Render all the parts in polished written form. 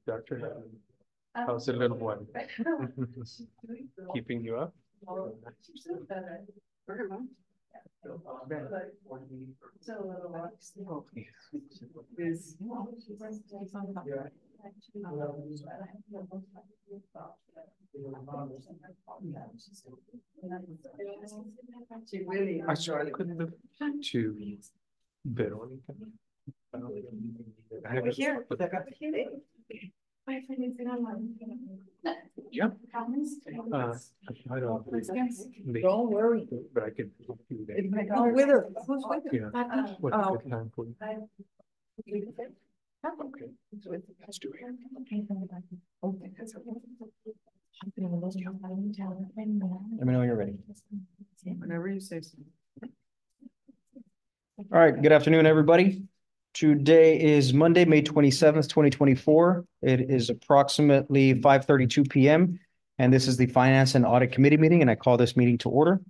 Doctor, how's the little one? Keeping you up? I couldn't live to Veronica. Over here. Yeah. I don't. Don't worry. But I can help you there. Oh, with her. Who's with her? Yeah. What's a good time for you? Okay. Let's do it. Okay, that's okay. Let me know when you're ready. Whenever you say so. All right, good afternoon, everybody. Today is Monday, May 27th, 2024. It is approximately 5:32 p.m. And this is the Finance and Audit Committee meeting, and I call this meeting to order.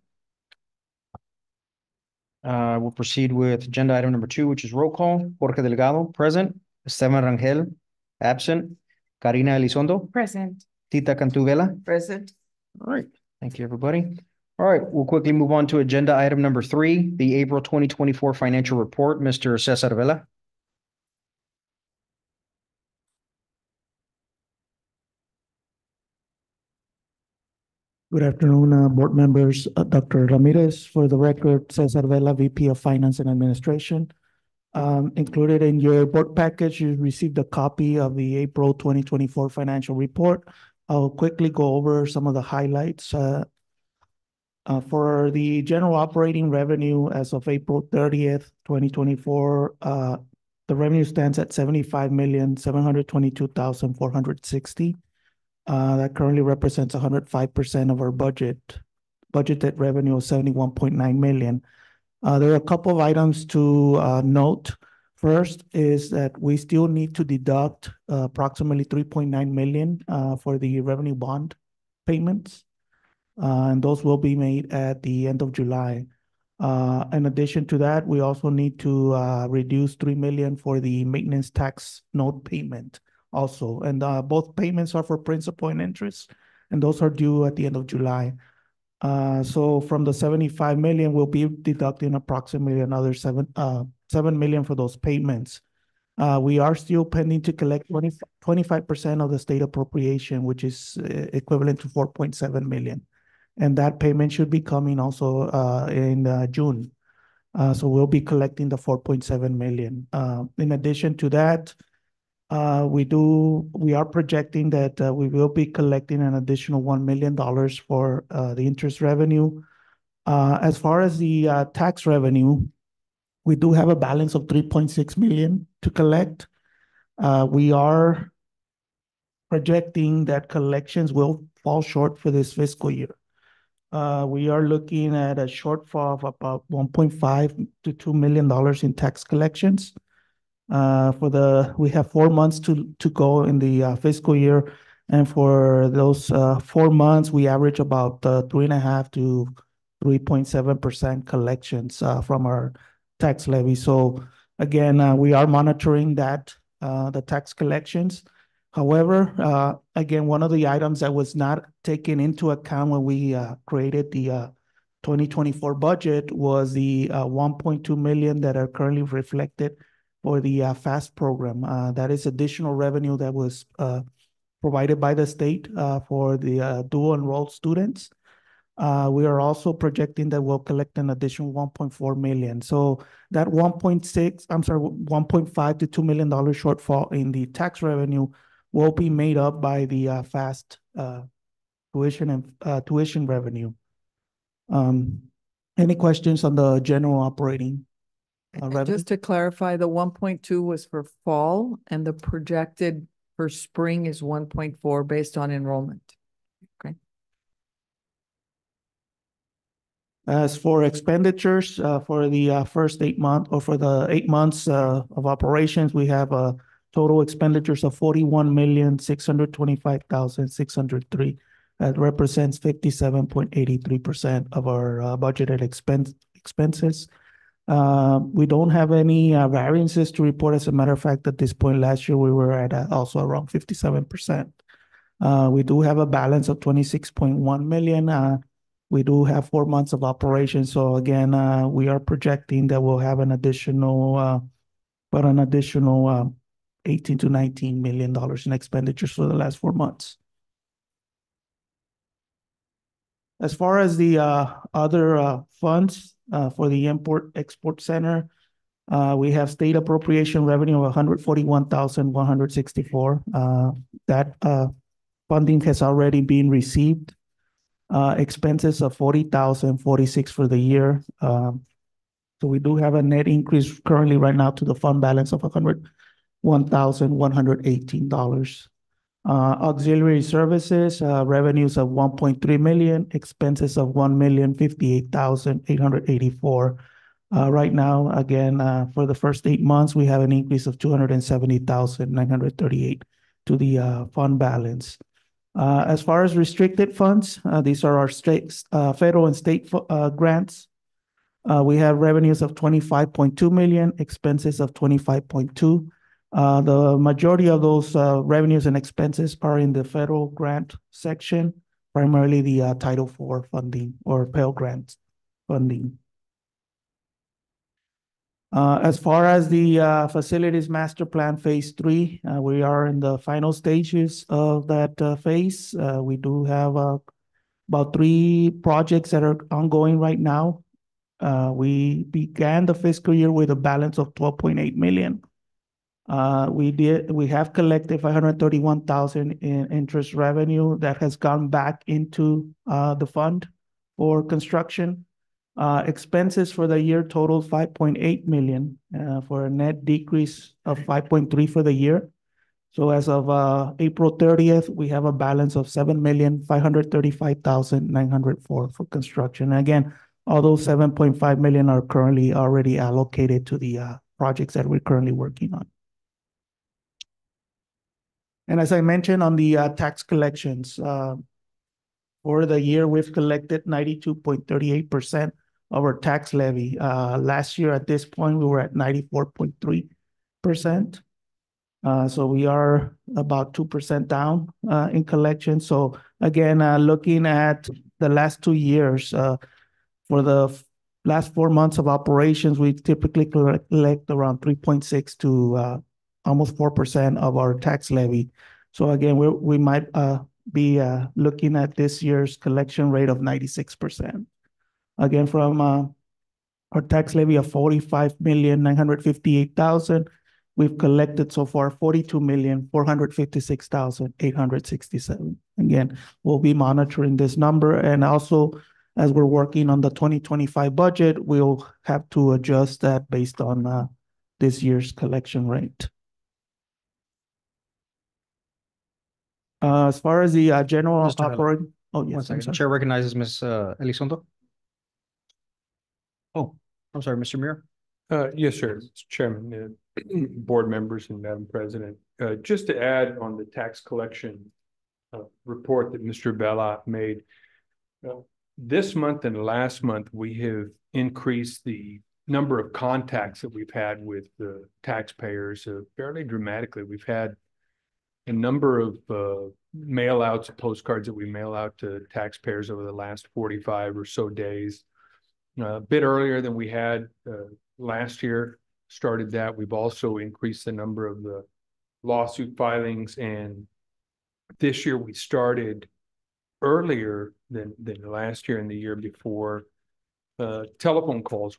We'll proceed with agenda item number 2, which is roll call. Jorge Delgado, present. Esteban Rangel, absent. Karina Elizondo. Present. Tita Cantuvela. Present. All right, thank you, everybody. All right, we'll quickly move on to agenda item number 3, the April 2024 financial report. Mr. Cesar Vela. Good afternoon, board members. Dr. Ramirez, for the record, Cesar Vela, VP of Finance and Administration. Included in your board package, you received a copy of the April 2024 financial report. I'll quickly go over some of the highlights. For the general operating revenue as of April 30th, 2024, the revenue stands at 75,722,460. That currently represents 105% of our budgeted revenue of 71.9 million. There are a couple of items to note. First is that we still need to deduct approximately 3.9 million for the revenue bond payments. And those will be made at the end of July. In addition to that, we also need to reduce 3 million for the maintenance tax note payment also. And both payments are for principal and interest, and those are due at the end of July. So from the 75 million, we'll be deducting approximately another 7 million for those payments. We are still pending to collect 25% of the state appropriation, which is equivalent to 4.7 million. And that payment should be coming also in June. So we'll be collecting the 4.7 million. In addition to that, we are projecting that we will be collecting an additional $1 million for the interest revenue. As far as the tax revenue, we do have a balance of 3.6 million to collect. We are projecting that collections will fall short for this fiscal year. We are looking at a shortfall of about $1.5 to $2 million in tax collections. We have 4 months to go in the fiscal year, and for those 4 months, we average about 3.5 to 3.7% collections from our tax levy. So again, we are monitoring that the tax collections. However, again, one of the items that was not taken into account when we created the 2024 budget was the 1.2 million that are currently reflected for the FAST program. That is additional revenue that was provided by the state for the dual enrolled students. We are also projecting that we'll collect an additional 1.4 million. So that 1.5 to $2 million shortfall in the tax revenue will be made up by the FAST tuition revenue. Any questions on the general operating revenue? Just to clarify, the 1.2 was for fall, and the projected for spring is 1.4 based on enrollment. Okay. As for expenditures for the first 8 months, or for the 8 months of operations, we have total expenditures of 41,625,603. That represents 57.83% of our budgeted expenses. We don't have any variances to report. As a matter of fact, at this point last year, we were at also around 57%. We do have a balance of 26.1 million. We do have 4 months of operation. So again, we are projecting that we'll have an additional 18 to $19 million in expenditures for the last 4 months. As far as the other funds for the Import-Export Center, we have state appropriation revenue of 141,164. That funding has already been received. Expenses of 40,046 for the year. So we do have a net increase currently right now to the fund balance of $101,118. Auxiliary services, revenues of 1.3 million, expenses of 1,058,884. Right now, again, for the first 8 months, we have an increase of 270,938 to the fund balance. As far as restricted funds, these are our federal and state grants. We have revenues of 25.2 million, expenses of 25.2. The majority of those revenues and expenses are in the federal grant section, primarily the Title IV funding or Pell Grant funding. As far as the facilities master plan phase 3, we are in the final stages of that phase. We do have about 3 projects that are ongoing right now. We began the fiscal year with a balance of 12.8 million. We have collected 531,000 in interest revenue that has gone back into the fund for construction. Expenses for the year totaled 5.8 million, for a net decrease of 5.3 for the year. So as of April 30th, we have a balance of 7,535,904 for construction. And again, all those 7.5 million are currently already allocated to the projects that we're currently working on. And as I mentioned on the tax collections, for the year, we've collected 92.38% of our tax levy. Last year at this point, we were at 94.3%. So we are about 2% down in collection. So again, looking at the last 2 years, for the last 4 months of operations, we typically collect around 3.6 to almost 4% of our tax levy. So again, we might be looking at this year's collection rate of 96%. Again, from our tax levy of 45,958,000, we've collected so far 42,456,867. Again, we'll be monitoring this number, and also as we're working on the 2025 budget, we'll have to adjust that based on this year's collection rate. As far as the general Mr. Vela. operating, oh One yes, I'm second. sorry. Chair recognizes Ms. Elizondo. Oh, I'm sorry, Mr. Muir. Yes, sir, Mr. Chairman, board members and Madam President. Just to add on the tax collection report that Mr. Vela made, this month and last month, we have increased the number of contacts that we've had with the taxpayers fairly dramatically. We've had a number of mail outs, postcards that we mail out to taxpayers over the last 45 or so days. A bit earlier than we had last year, started that. We've also increased the number of the lawsuit filings, and this year we started earlier than last year and the year before. Telephone calls.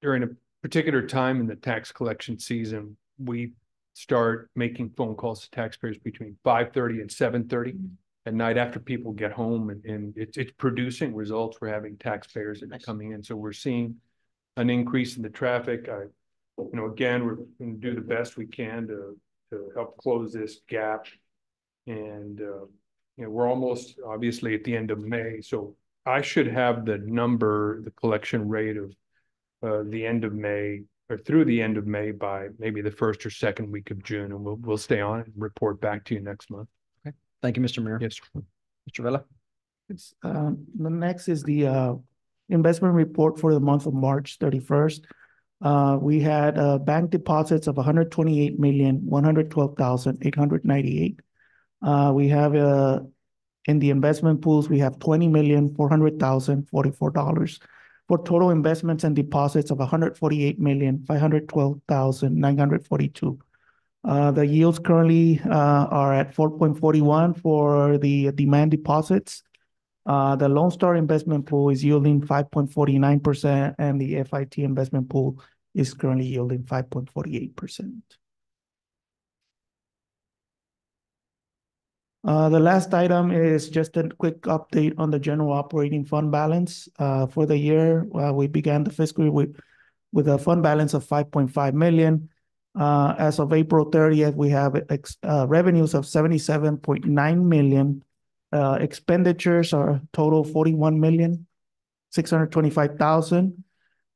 During a particular time in the tax collection season, we start making phone calls to taxpayers between 5:30 and 7:30 at night after people get home, and it's producing results. We're having taxpayers that are coming in, so we're seeing an increase in the traffic. Again, we're going to do the best we can to help close this gap, and we're almost obviously at the end of May, so I should have the collection rate of the end of May, or through the end of May, by maybe the first or second week of June, and we'll stay on it and report back to you next month. Okay, thank you, Mr. Muir. Yes, sir. Mr. Vela. The next is the investment report for the month of March 31st. We had bank deposits of 128,112,898. We have in the investment pools, we have $20,400,044 for total investments and deposits of 148,512,942. The yields currently are at 4.41 for the demand deposits. The Lone Star investment pool is yielding 5.49%, and the FIT investment pool is currently yielding 5.48%. The last item is just a quick update on the general operating fund balance. For the year, we began the fiscal year with a fund balance of 5.5 million. As of April 30th, we have revenues of 77.9 million. Expenditures are total 41,625,000.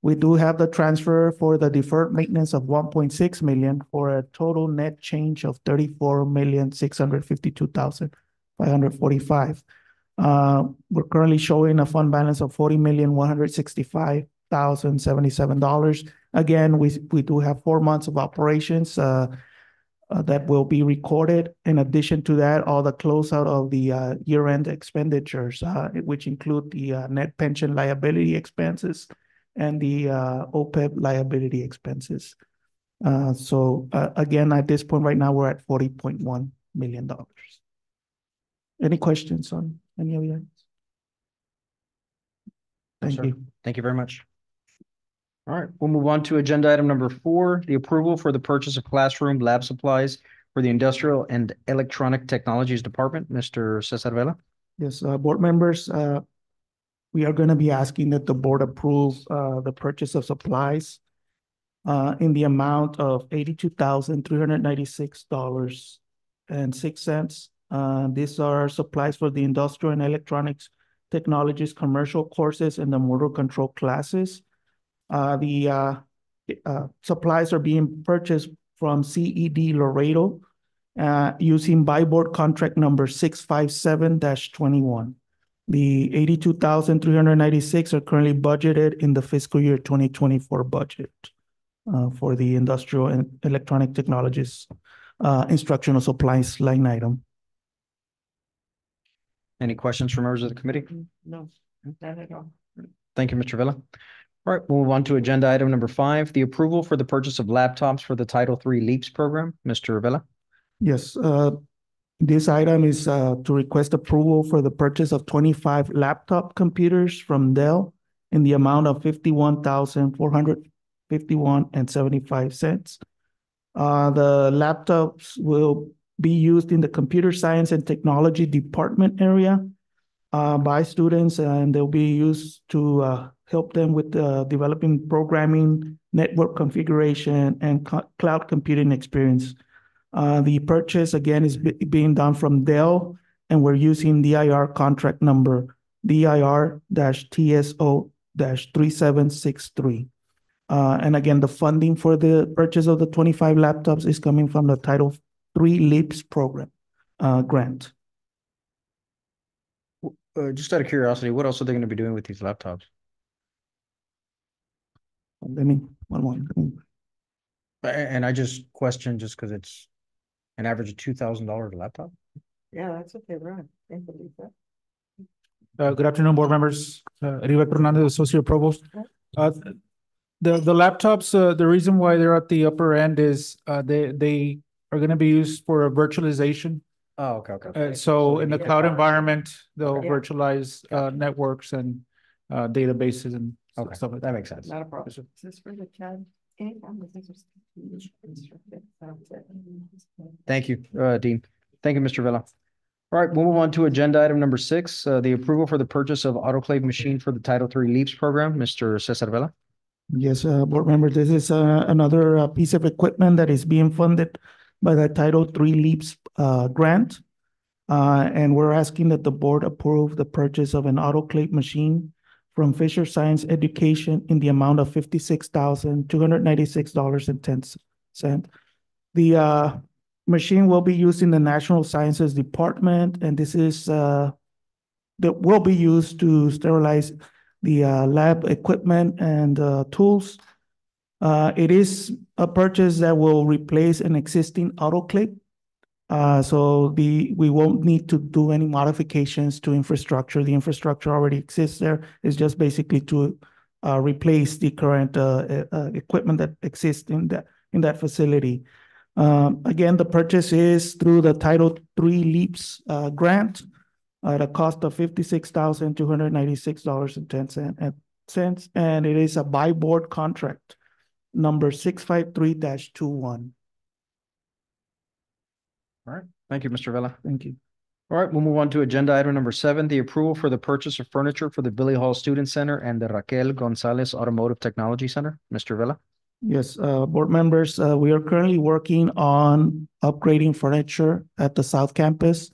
We do have the transfer for the deferred maintenance of 1.6 million for a total net change of 34,652,545. We're currently showing a fund balance of $40,165,077. Again, we do have 4 months of operations that will be recorded. In addition to that, all the closeout of the year-end expenditures, which include the net pension liability expenses and the OPEB liability expenses. Again, at this point right now, we're at $40.1 million. Any questions on any of the items? Thank you. Thank you very much. All right, we'll move on to agenda item number 4, the approval for the purchase of classroom lab supplies for the Industrial and Electronic Technologies Department. Mr. Cesar Vela. Yes, board members, we are going to be asking that the board approve the purchase of supplies in the amount of $82,396.06. These are supplies for the industrial and electronics technologies, commercial courses, and the motor control classes. The supplies are being purchased from CED Laredo using buy board contract number 657-21. The 82,396 are currently budgeted in the fiscal year 2024 budget for the industrial and electronic technologies instructional supplies line item. Any questions from members of the committee? No, not at all. Thank you, Mr. Villa. All right, we'll move on to agenda item number 5, the approval for the purchase of laptops for the Title III LEAPS program. Mr. Villa? Yes, this item is to request approval for the purchase of 25 laptop computers from Dell in the amount of $51,451.75. The laptops will be used in the computer science and technology department area by students, and they'll be used to help them with developing programming, network configuration, and cloud computing experience. The purchase, again, is being done from Dell, and we're using DIR contract number DIR-TSO-3763. And again, the funding for the purchase of the 25 laptops is coming from the Title III LEAPS program grant. Just out of curiosity, what else are they going to be doing with these laptops? Let me, one moment. And I just question just because it's an average of $2,000 a laptop. Yeah, that's what they run. I believe that. Good afternoon, board members. Heriberto Hernandez, Associate Provost. The laptops, the reason why they're at the upper end is they are going to be used for virtualization. Oh, okay. So in the Yeah. cloud environment, they'll Yeah. virtualize networks and databases and Okay, stuff like that that. makes sense. Not a problem. Yes, sir. Is this for the CAD? Thank you, Dean. Thank you, Mr. Villa. All right, we'll move on to agenda item number 6, the approval for the purchase of autoclave machine for the Title III LEAPS program. Mr. Cesar Villa? Yes, board member, this is another piece of equipment that is being funded by the Title III LEAPS grant. And we're asking that the board approve the purchase of an autoclave machine from Fisher Science Education in the amount of $56,296.10. The machine will be used in the National Sciences Department, and this is that will be used to sterilize the lab equipment and tools. It is a purchase that will replace an existing autoclave. So we won't need to do any modifications to infrastructure. The infrastructure already exists there. It's just basically to replace the current equipment that exists in that facility. Again, the purchase is through the Title III LEAPS grant at a cost of $56,296.10, and it is a buy board contract number 653-21. All right, thank you, Mr. Villa. Thank you. All right, we'll move on to agenda item number 7, the approval for the purchase of furniture for the Billy Hall Student Center and the Raquel Gonzalez Automotive Technology Center. Mr. Villa? Yes, board members, we are currently working on upgrading furniture at the South Campus.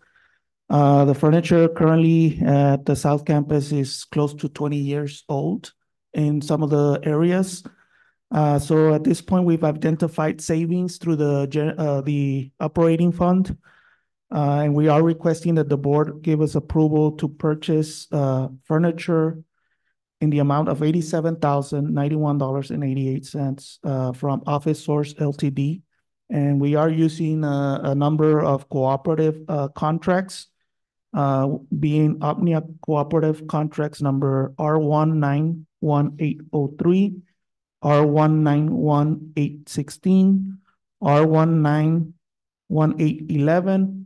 The furniture currently at the South Campus is close to 20 years old in some of the areas. So at this point, we've identified savings through the operating fund. And we are requesting that the board give us approval to purchase furniture in the amount of $87,091.88 from Office Source Ltd. And we are using a number of cooperative contracts, being Omnia Cooperative Contracts number R191803, R191816, R191811,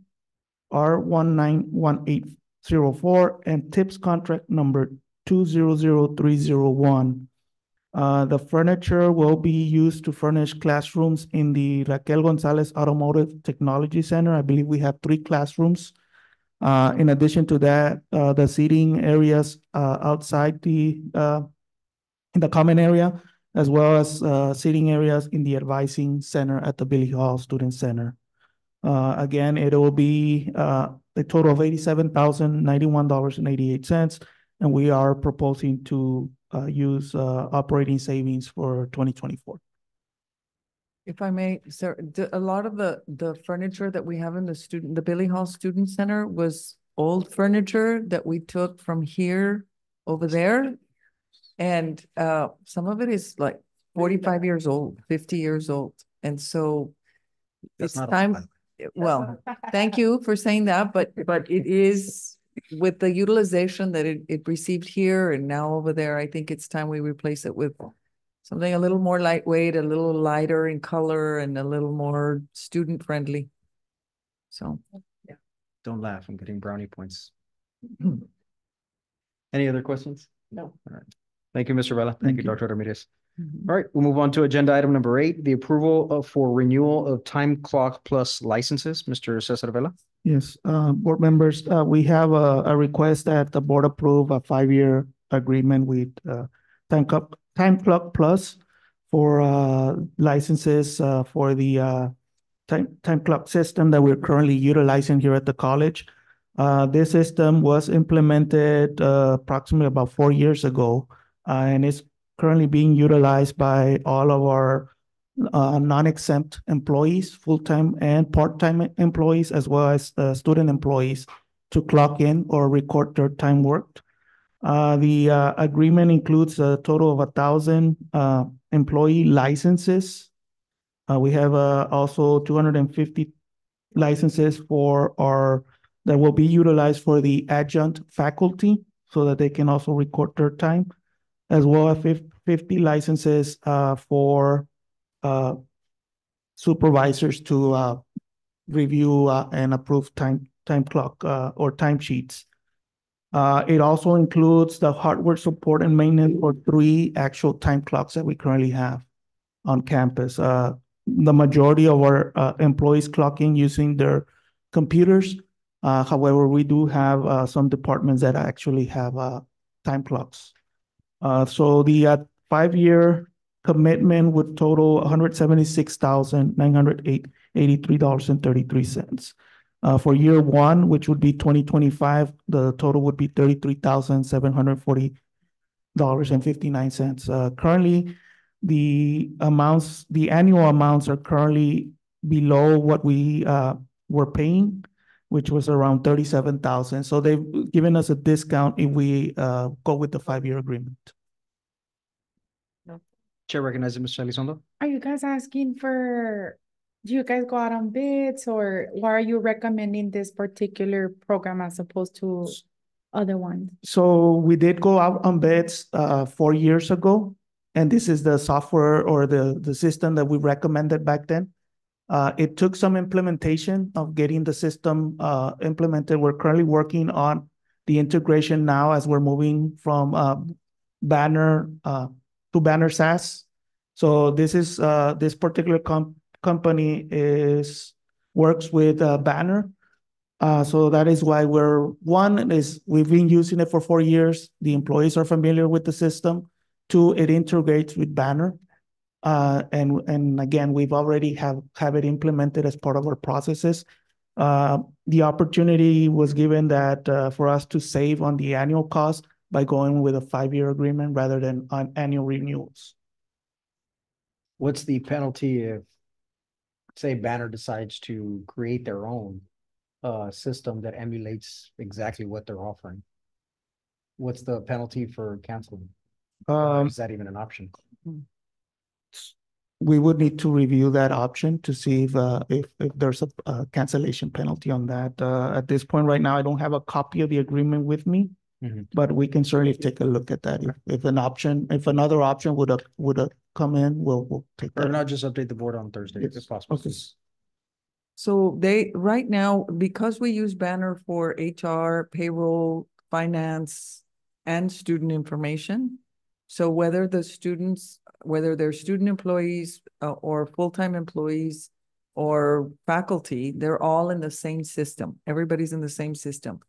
R191804, and TIPS contract number 200301. The furniture will be used to furnish classrooms in the Raquel Gonzalez Automotive Technology Center. I believe we have 3 classrooms In addition to that, the seating areas outside in the common area, as well as seating areas in the advising center at the Billy Hall Student Center. Again, it will be a total of $87,091.88, and we are proposing to use operating savings for 2024. If I may, sir, a lot of the furniture that we have in the Billy Hall Student Center was old furniture that we took from here over there. And some of it is like 45 years old, 50 years old. And so it's time, well, thank you for saying that, but it is with the utilization that it received here and now over there, I think it's time we replace it with something a little more lightweight, a little lighter in color and a little more student friendly. So, yeah. Don't laugh, I'm getting brownie points. Any other questions? No. All right. Thank you, Mr. Vela. Thank Thank you, you. Dr. Ramirez. All right, we'll move on to agenda item number 8, the approval for renewal of Time Clock Plus licenses. Mr. Cesar Vela. Yes, board members, we have a request that the board approve a 5-year agreement with Time Clock Plus for licenses for the time clock system that we're currently utilizing here at the college. This system was implemented approximately about 4 years ago, and it's currently being utilized by all of our non-exempt employees, full-time and part-time employees, as well as student employees to clock in or record their time worked. The agreement includes a total of 1,000 employee licenses. We have also 250 licenses that will be utilized for the adjunct faculty so that they can also record their time, as well as 50 licenses for supervisors to review and approve time clock or time sheets. It also includes the hardware support and maintenance for 3 actual time clocks that we currently have on campus. The majority of our employees clock in using their computers. However, we do have some departments that actually have time clocks. So the 5-year commitment would total $176,983.33. For year 1, which would be 2025, the total would be $33,740.59. Currently, the annual amounts are currently below what we were paying, which was around $37,000. So they've given us a discount if we go with the 5-year agreement. Chair recognizes Mr. Elizondo. Are you guys asking for, do you guys go out on bids, or why are you recommending this particular program as opposed to other ones? So we did go out on bids 4 years ago, and this is the software or the system that we recommended back then. It took some implementation of getting the system implemented. We're currently working on the integration now as we're moving from Banner to Banner SaaS. So this is this particular company works with Banner. So that is why we've been using it for 4 years. The employees are familiar with the system. 2, it integrates with Banner. And again, we've already have it implemented as part of our processes. The opportunity was given that for us to save on the annual cost by going with a 5-year agreement rather than on annual renewals. What's the penalty if, say, Banner decides to create their own system that emulates exactly what they're offering? What's the penalty for canceling? Is that even an option? We would need to review that option to see if there's a cancellation penalty on that. At this point right now, I don't have a copy of the agreement with me, but we can certainly take a look at that. If another option would have come in, we'll take that. Or not just update the board on Thursday, if possible. Okay. So right now, because we use Banner for HR, payroll, finance, and student information. So whether they're student employees or full-time employees or faculty, they're all in the same system. Everybody's in the same system.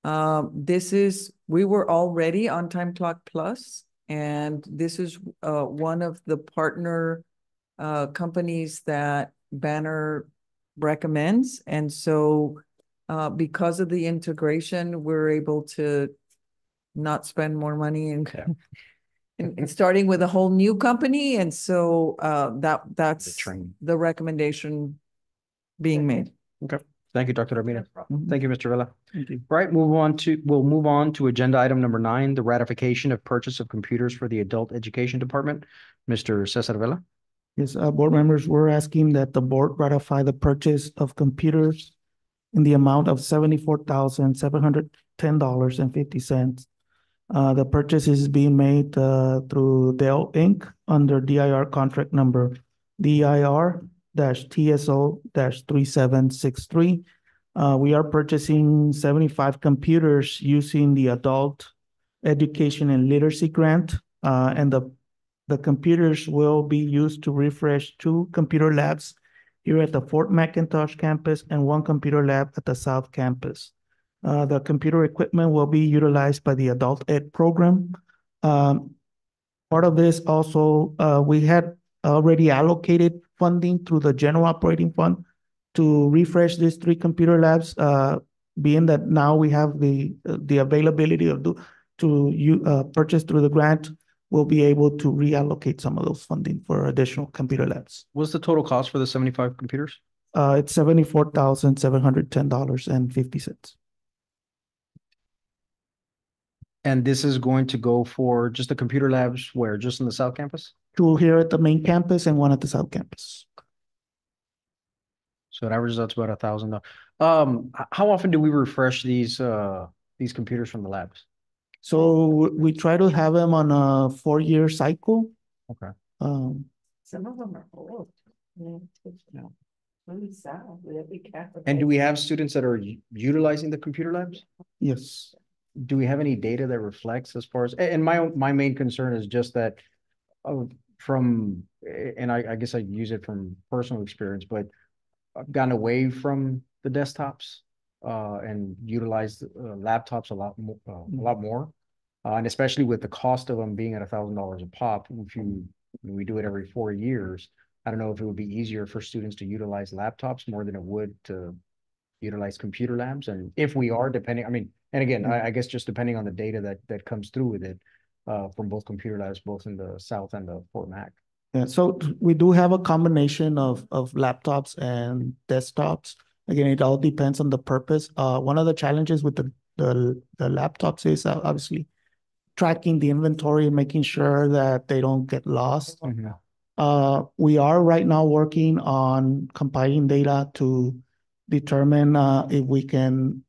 We were already on Time Clock Plus, and this is one of the partner companies that Banner recommends. And so because of the integration, we're able to not spend more money and starting with a whole new company. And so that's the recommendation being made. Okay. Thank you, Dr. Ramirez. problem. Thank you, Mr. Vela. Thank you. Right, we'll move on to agenda item number 9, the ratification of purchase of computers for the Adult Education Department. Mr. Cesar Vela. Yes, board members, we're asking that the board ratify the purchase of computers in the amount of $74,710.50. The purchase is being made through Dell Inc. under DIR contract number DIR-TSO-3763. We are purchasing 75 computers using the Adult Education and Literacy Grant, and the computers will be used to refresh 2 computer labs here at the Fort McIntosh campus and 1 computer lab at the South campus. The computer equipment will be utilized by the Adult Ed program. Part of this also, we had already allocated funding through the general operating fund to refresh these 3 computer labs, being that now we have the availability to purchase through the grant. We'll be able to reallocate some of those funding for additional computer labs. What's the total cost for the 75 computers? It's $74,710.50. And this is going to go for just the computer labs where? Just in the South campus? 2 here at the main campus and 1 at the South campus. So it averages out to about $1,000. How often do we refresh these computers from the labs? So we try to have them on a 4-year cycle. Okay. Some of them are old. Really sad that we can't. And do we have students that are utilizing the computer labs? Yes. Do we have any data that reflects as far as, and my main concern is just that and I guess I use it from personal experience, but I've gotten away from the desktops and utilized laptops a lot more. And especially with the cost of them being at $1,000 a pop, we do it every 4 years. I don't know if it would be easier for students to utilize laptops more than it would to utilize computer labs. And if we are depending, and again, I guess just depending on the data that comes through with it from both computer labs, both in the South and the Fort Mac. Yeah, so we do have a combination of laptops and desktops. Again, it all depends on the purpose. One of the challenges with the laptops is obviously tracking the inventory and making sure that they don't get lost. Mm-hmm. We are right now working on compiling data to determine if we can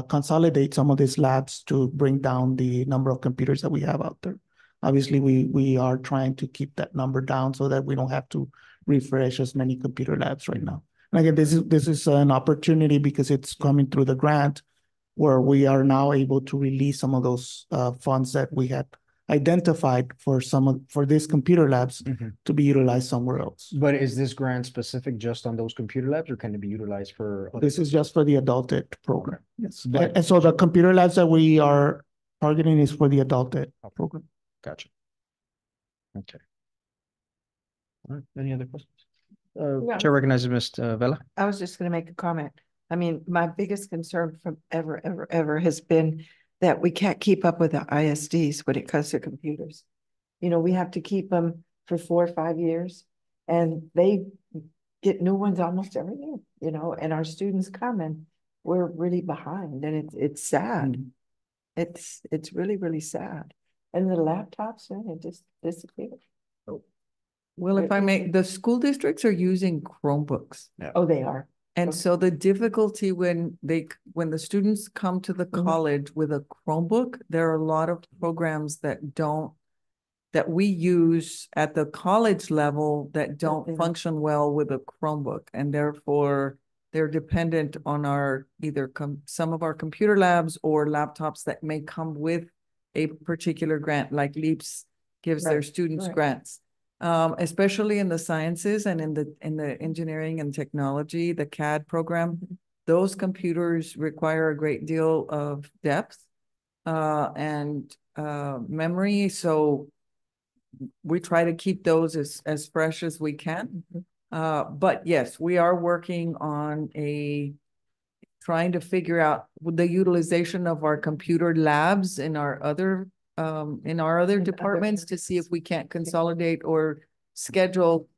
consolidate some of these labs to bring down the number of computers that we have out there. Obviously, we are trying to keep that number down so that we don't have to refresh as many computer labs right now. And again, this is an opportunity because it's coming through the grant where we are now able to release some of those funds that we had identified for these computer labs to be utilized somewhere else. But is this grant specific just on those computer labs, or can it be utilized for? This is just for the Adult Ed program. Yes. But- And so the computer labs that we are targeting is for the Adult Ed program. Gotcha. Okay. All right. Any other questions? Yeah. Chair recognizes Ms. Vela. I was just gonna make a comment. I mean, my biggest concern from ever has been that we can't keep up with the ISDs when it comes to computers. You know, we have to keep them for 4 or 5 years, and they get new ones almost every year, you know, and our students come and we're really behind, and it's sad. It's really, really sad. And the laptops, it just disappeared. Well, if I may, the school districts are using Chromebooks. Oh, they are. And so the difficulty when the students come to the college with a Chromebook, there are a lot of programs that we use at the college level that don't function well with a Chromebook. And therefore they're dependent on some of our computer labs or laptops that may come with a particular grant, like LEAPS gives their students grants. especially in the sciences and in the engineering and technology, the CAD program. Those computers require a great deal of depth and memory. So we try to keep those as fresh as we can. But yes, we are working on trying to figure out the utilization of our computer labs in our other departments to see if we can't consolidate or schedule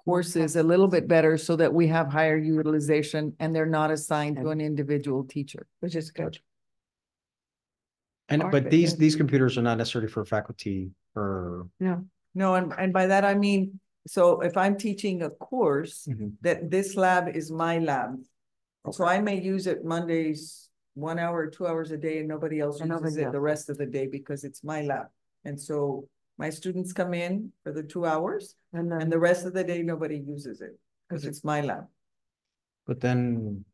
courses a little bit better so that we have higher utilization and they're not assigned to an individual teacher. Which is good. And, Part but of it, these computers are not necessarily for faculty or. No, No, and by that I mean, so if I'm teaching a course, Mhm. that this lab is my lab. So I may use it Mondays, 1 hour, 2 hours a day, and nobody else And uses nobody it the rest of the day because it's my lab. And so my students come in for the 2 hours and and then, the rest of the day, nobody uses it because it's my lab. But then.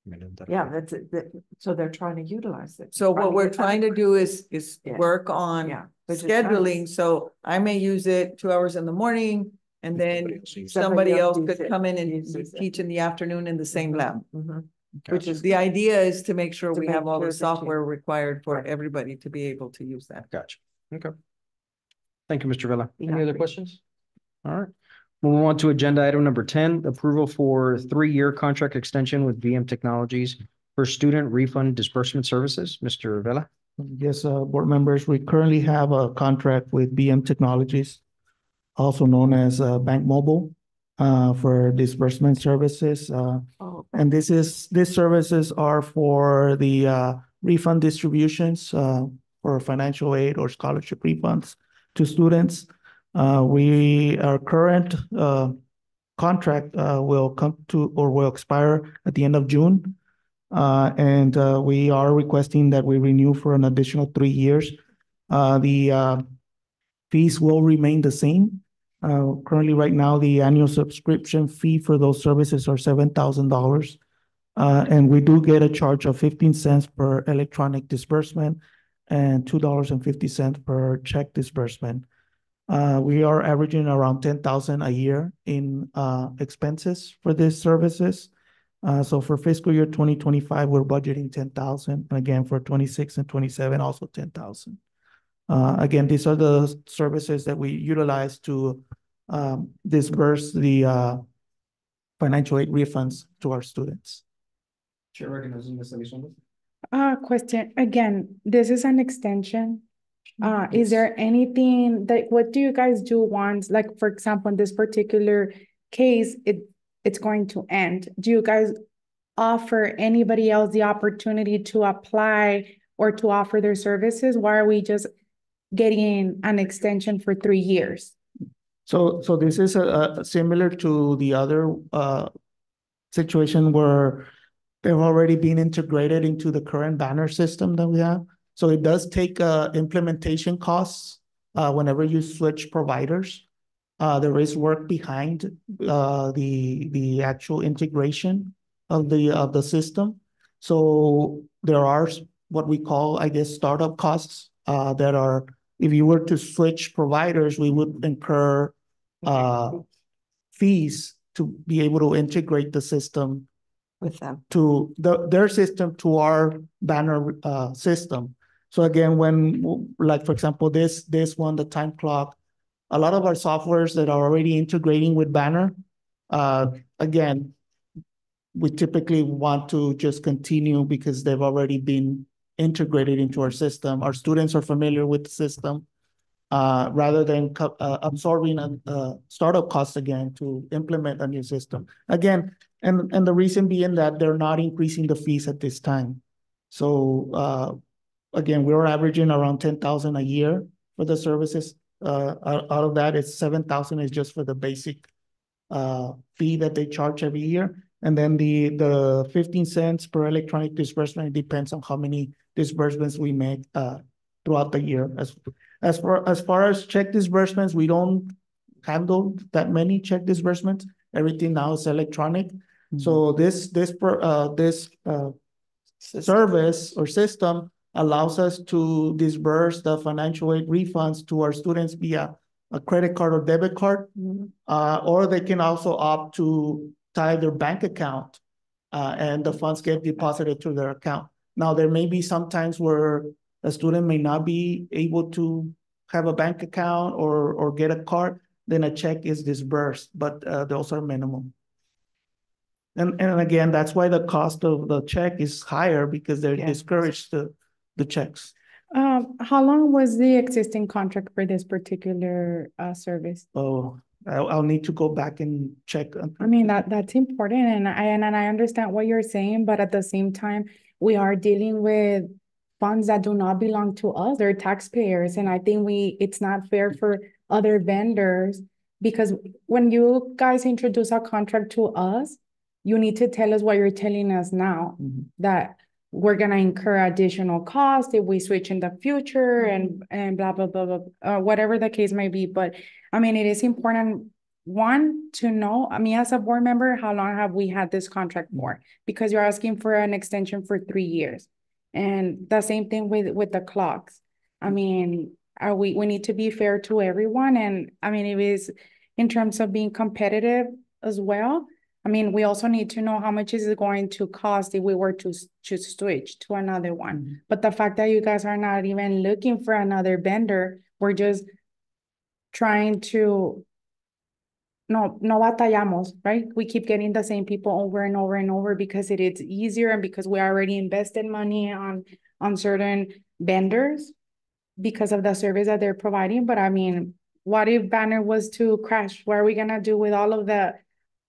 I mean, yeah, that's it, so they're trying to utilize it. So what we're get trying to do is Yeah. work on Yeah, which is nice. scheduling. So I may use it 2 hours in the morning and then somebody else use could it, come in and uses it. teach in the afternoon in the same Mhm, lab. mhm. Which is, the idea is to make sure To we make have all sure the that you- software required for Right. everybody to be able to use that. Gotcha. Okay. Thank you, Mr. Vela. Any Yeah. other questions? All right. We'll move on to agenda item number 10, approval for 3-year contract extension with VM Technologies for student refund disbursement services. Mr. Vela. Yes, board members, we currently have a contract with BM Technologies, also known as Bank Mobile, for disbursement services. Oh, And these services are for the refund distributions for financial aid or scholarship refunds to students. Our current contract will come to or will expire at the end of June. And we are requesting that we renew for an additional 3 years. The fees will remain the same. Currently, right now, the annual subscription fee for those services are $7,000. And we do get a charge of 15 cents per electronic disbursement and $2.50 per check disbursement. We are averaging around 10,000 a year in expenses for these services. So for fiscal year 2025, we're budgeting 10,000, and again for 26 and 27, also 10,000. Again, these are the services that we utilize to disburse the financial aid refunds to our students. Chair recognizes Ms. Elizondo. Question, again, this is an extension. Is Yes. there anything that, what do you guys do once, like, for example, in this particular case, it's going to end? Do you guys offer anybody else the opportunity to apply or to offer their services? Why are we just getting an extension for 3 years? So this is similar to the other situation where they've already been integrated into the current banner system that we have. So it does take implementation costs whenever you switch providers. There is work behind the actual integration of the system. So there are what we call, I guess, startup costs that are, if you were to switch providers, we would incur fees to be able to integrate the system with them. to their system to our banner system. So again, when, like, for example, this one, the time clock, a lot of our softwares that are already integrating with Banner, again, we typically want to just continue because they've already been integrated into our system. Our students are familiar with the system, rather than absorbing a startup cost again to implement a new system. Again, and the reason being that they're not increasing the fees at this time. So again, we're averaging around 10,000 a year for the services. Out of that, it's 7,000 is just for the basic fee that they charge every year. And then the 15 cents per electronic disbursement depends on how many disbursements we make throughout the year. As far as check disbursements, we don't handle that many check disbursements. Everything now is electronic. So this service or system allows us to disburse the financial aid refunds to our students via a credit card or debit card. Mhm. Or they can also opt to tie their bank account, and the funds get deposited to their account. Now, there may be some times where a student may not be able to have a bank account or get a card, then a check is disbursed, but those are minimum. And again, that's why the cost of the check is higher, because they're Yeah. discouraged the checks. How long was the existing contract for this particular service? Oh, I'll need to go back and check. I mean, that's important, and I understand what you're saying, but at the same time, we are dealing with funds that do not belong to us, they're taxpayers, and I think it's not fair for other vendors, because when you guys introduce a contract to us, you need to tell us what you're telling us now, Mhm. that we're gonna incur additional costs if we switch in the future and blah, blah, blah, blah, whatever the case may be, but I mean, it is important, one, to know, I mean, as a board member, how long have we had this contract for? Because you're asking for an extension for 3 years. And the same thing with the clocks. I mean, we need to be fair to everyone. And I mean, it is in terms of being competitive as well. I mean, we also need to know how much is it going to cost if we were to switch to another one. But the fact that you guys are not even looking for another vendor, we're just trying to no batallamos, right? We keep getting the same people over and over and over because it is easier and because we already invested money on certain vendors because of the service that they're providing. But I mean, what if Banner was to crash? What are we gonna do with all of the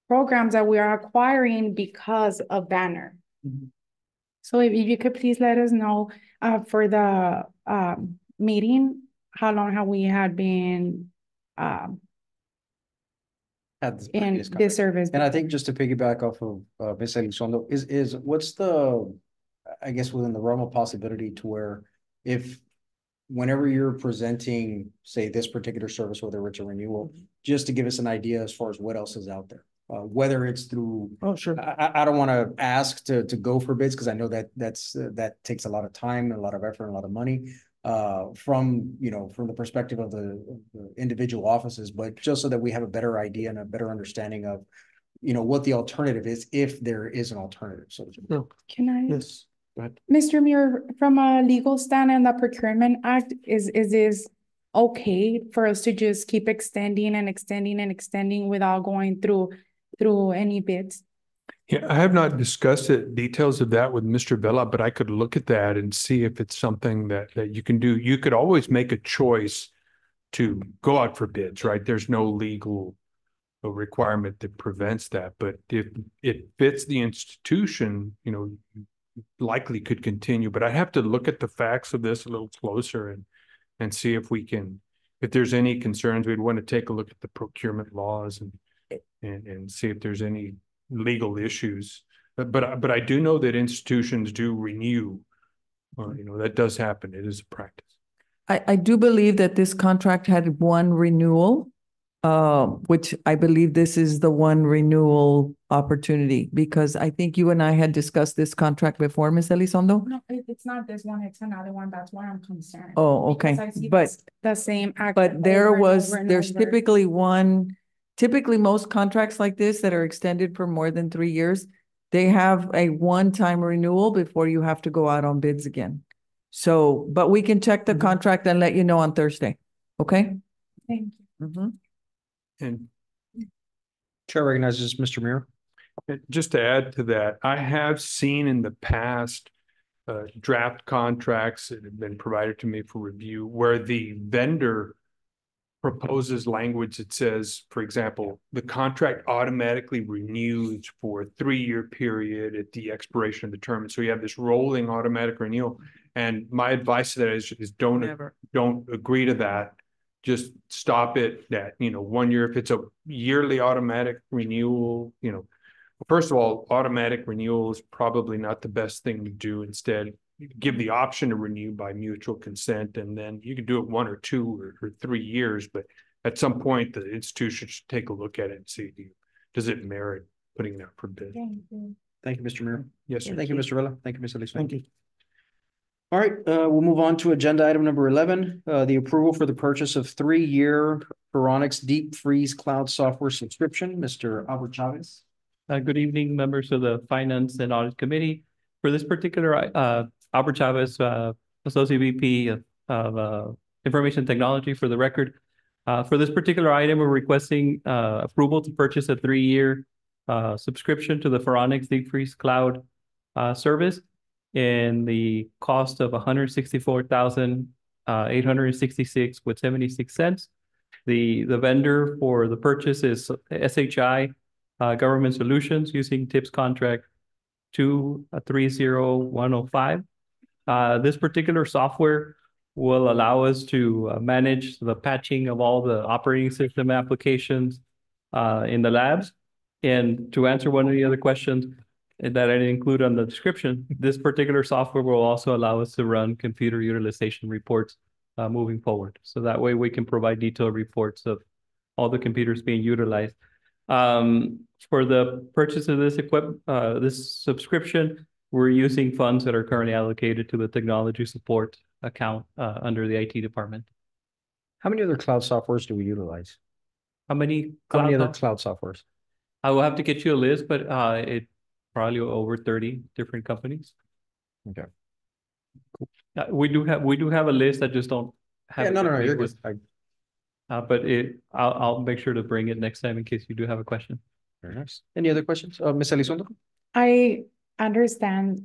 programs that we are acquiring because of Banner? Mhm. So if you could please let us know for the meeting, how long have we had been Had this in previous this contract. service? And I think just to piggyback off of Ms. Elizondo, is what's the, I guess, within the realm of possibility to where if whenever you're presenting, say, this particular service, whether it's a renewal, just to give us an idea as far as what else is out there, whether it's through, Oh, sure. I don't want to ask to go for bids because I know that takes a lot of time and a lot of effort and a lot of money. From the perspective of the individual offices, but just so that we have a better idea and a better understanding of, what the alternative is, if there is an alternative. So, Can I? Yes. go ahead. Mr. Muir, from a legal stand and the Procurement Act, is this okay for us to just keep extending and extending and extending without going through any bids? Yeah, I have not discussed the details of that with Mr. Vela, but I could look at that and see if it's something that you can do. You could always make a choice to go out for bids, right? There's no legal requirement that prevents that, but if it fits the institution, likely could continue. But I have to look at the facts of this a little closer and see if there's any concerns. We'd want to take a look at the procurement laws and see if there's any legal issues. But I do know that institutions do renew. That does happen. It is a practice. I do believe that this contract had one renewal, which I believe this is the one renewal opportunity, because I think you and I had discussed this contract before, Ms. Elizondo. No, it's not this one, it's another one. That's why I'm concerned. Oh, okay. Because I see But the same act But there over and was, over and there's over. typically most contracts like this that are extended for more than 3 years, they have a one-time renewal before you have to go out on bids again. So, but we can check the contract and let you know on Thursday, okay? Thank you. Mhm. And Chair recognizes Mr. Muir. just to add to that, I have seen in the past draft contracts that have been provided to me for review where the vendor proposes language that says, for example, the contract automatically renews for a 3-year period at the expiration of the term. And so you have this rolling automatic renewal. And my advice to that is don't agree to that. Just stop it at 1 year. If it's a yearly automatic renewal, first of all, automatic renewal is probably not the best thing to do. Instead, give the option to renew by mutual consent, and then you can do it 1 or 2 or 3 years. But at some point, the institution should take a look at it and see, does it merit putting it out for bid? Thank you. Thank you, Mr. Muir. Yes, sir. Thank you, Mr. Vela. Thank you, Ms. Elizondo. Thank you. All right, we'll move on to agenda item number 11, the approval for the purchase of 3-year Veronix Deep Freeze Cloud Software subscription. Mr. Albert Chavez. Good evening, members of the Finance and Audit Committee. For this particular, Albert Chavez, Associate VP of Information Technology for the record. For this particular item, we're requesting approval to purchase a 3-year subscription to the Veronix Deep Freeze Cloud service in the cost of $164,866.76. The vendor for the purchase is SHI Government Solutions using TIPS contract 230105. This particular software will allow us to manage the patching of all the operating system applications in the labs. And to answer one of the other questions that I didn't include on the description, this particular software will also allow us to run computer utilization reports moving forward. So that way we can provide detailed reports of all the computers being utilized. For the purchase of this this subscription, we're using funds that are currently allocated to the technology support account under the IT department. How many other cloud softwares do we utilize? How many other cloud softwares? I will have to get you a list, but it probably over 30 different companies. Okay. We do have a list. I just don't have. Yeah, no, you're good. But I'll make sure to bring it next time in case you do have a question. Very nice. Any other questions? Ms. Elizondo? I understand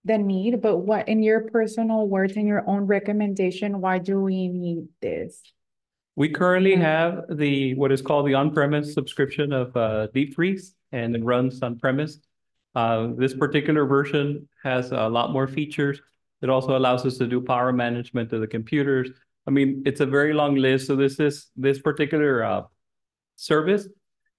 the need, but what, in your personal words, in your own recommendation, why do we need this? We currently have what is called the on-premise subscription of Deep Freeze, and it runs on-premise. This particular version has a lot more features. It also allows us to do power management of the computers. I mean, it's a very long list. So this particular service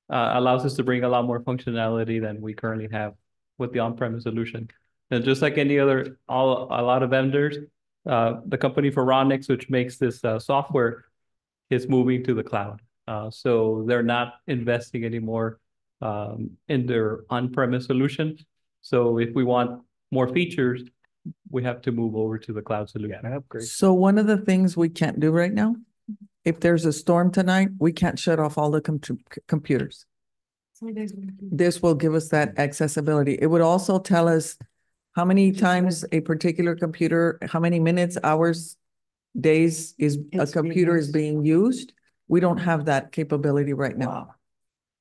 allows us to bring a lot more functionality than we currently have with the on-premise solution. And just like any other, a lot of vendors, the company Veronix, which makes this software, is moving to the cloud. So they're not investing anymore in their on-premise solution. So if we want more features, we have to move over to the cloud solution. Yeah, great. So one of the things we can't do right now, if there's a storm tonight, we can't shut off all the computers. This will give us that accessibility. It would also tell us how many times a particular computer, how many minutes, hours, days a computer is being used. We don't have that capability right now. Wow.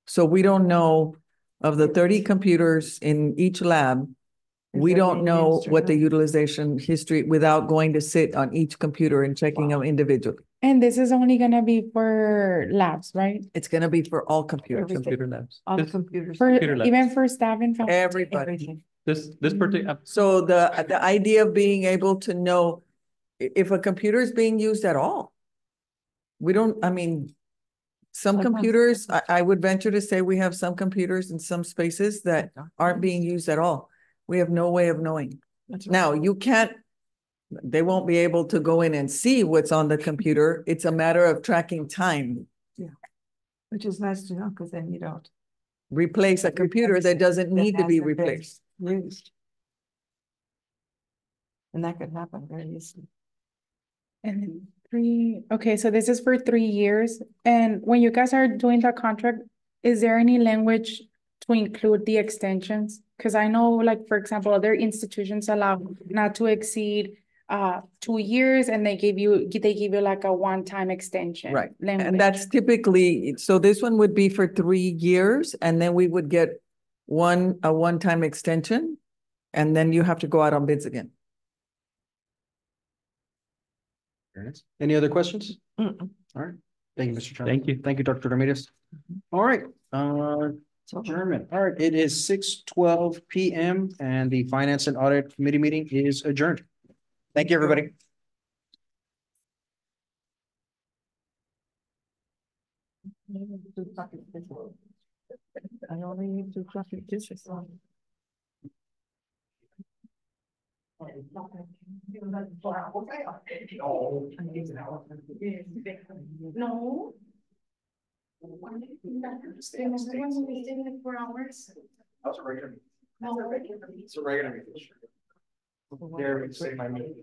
So we don't know of the 30 computers in each lab. We don't know what the utilization history without going to sit on each computer and checking them individually. And this is only gonna be for labs, right? It's gonna be for all computers. Computer labs. All the This- computers. For, Computer labs. even for staff and faculty? Everybody. This particular. So the idea of being able to know if a computer is being used at all. We don't, I mean, some computers, I would venture to say we have some computers in some spaces that aren't being used at all. We have no way of knowing. Now, you can't, they won't be able to go in and see what's on the computer. It's a matter of tracking time. Which is nice to know, because then you don't. Replace a computer that doesn't need to be replaced. Used. And that could happen very easily. And then okay, so this is for 3 years. And when you guys are doing the contract, is there any language to include the extensions? Because I know, like, for example, other institutions allow not to exceed 2 years, and they give you like a one-time extension. Right. Language. And that's typically, so this one would be for 3 years, and then we would get a one-time extension, and then you have to go out on bids again. Any other questions? Mm-mm. All right. Thank you, Mr. Chavez. Thank you. Thank you, Dr. Ramirez. All right, adjournment. All right, it is 6:12 PM and the Finance and Audit Committee meeting is adjourned. Thank you, everybody. I only need to copy this. No. For hours. That's a regular meeting. It's a regular meeting. There, say my name.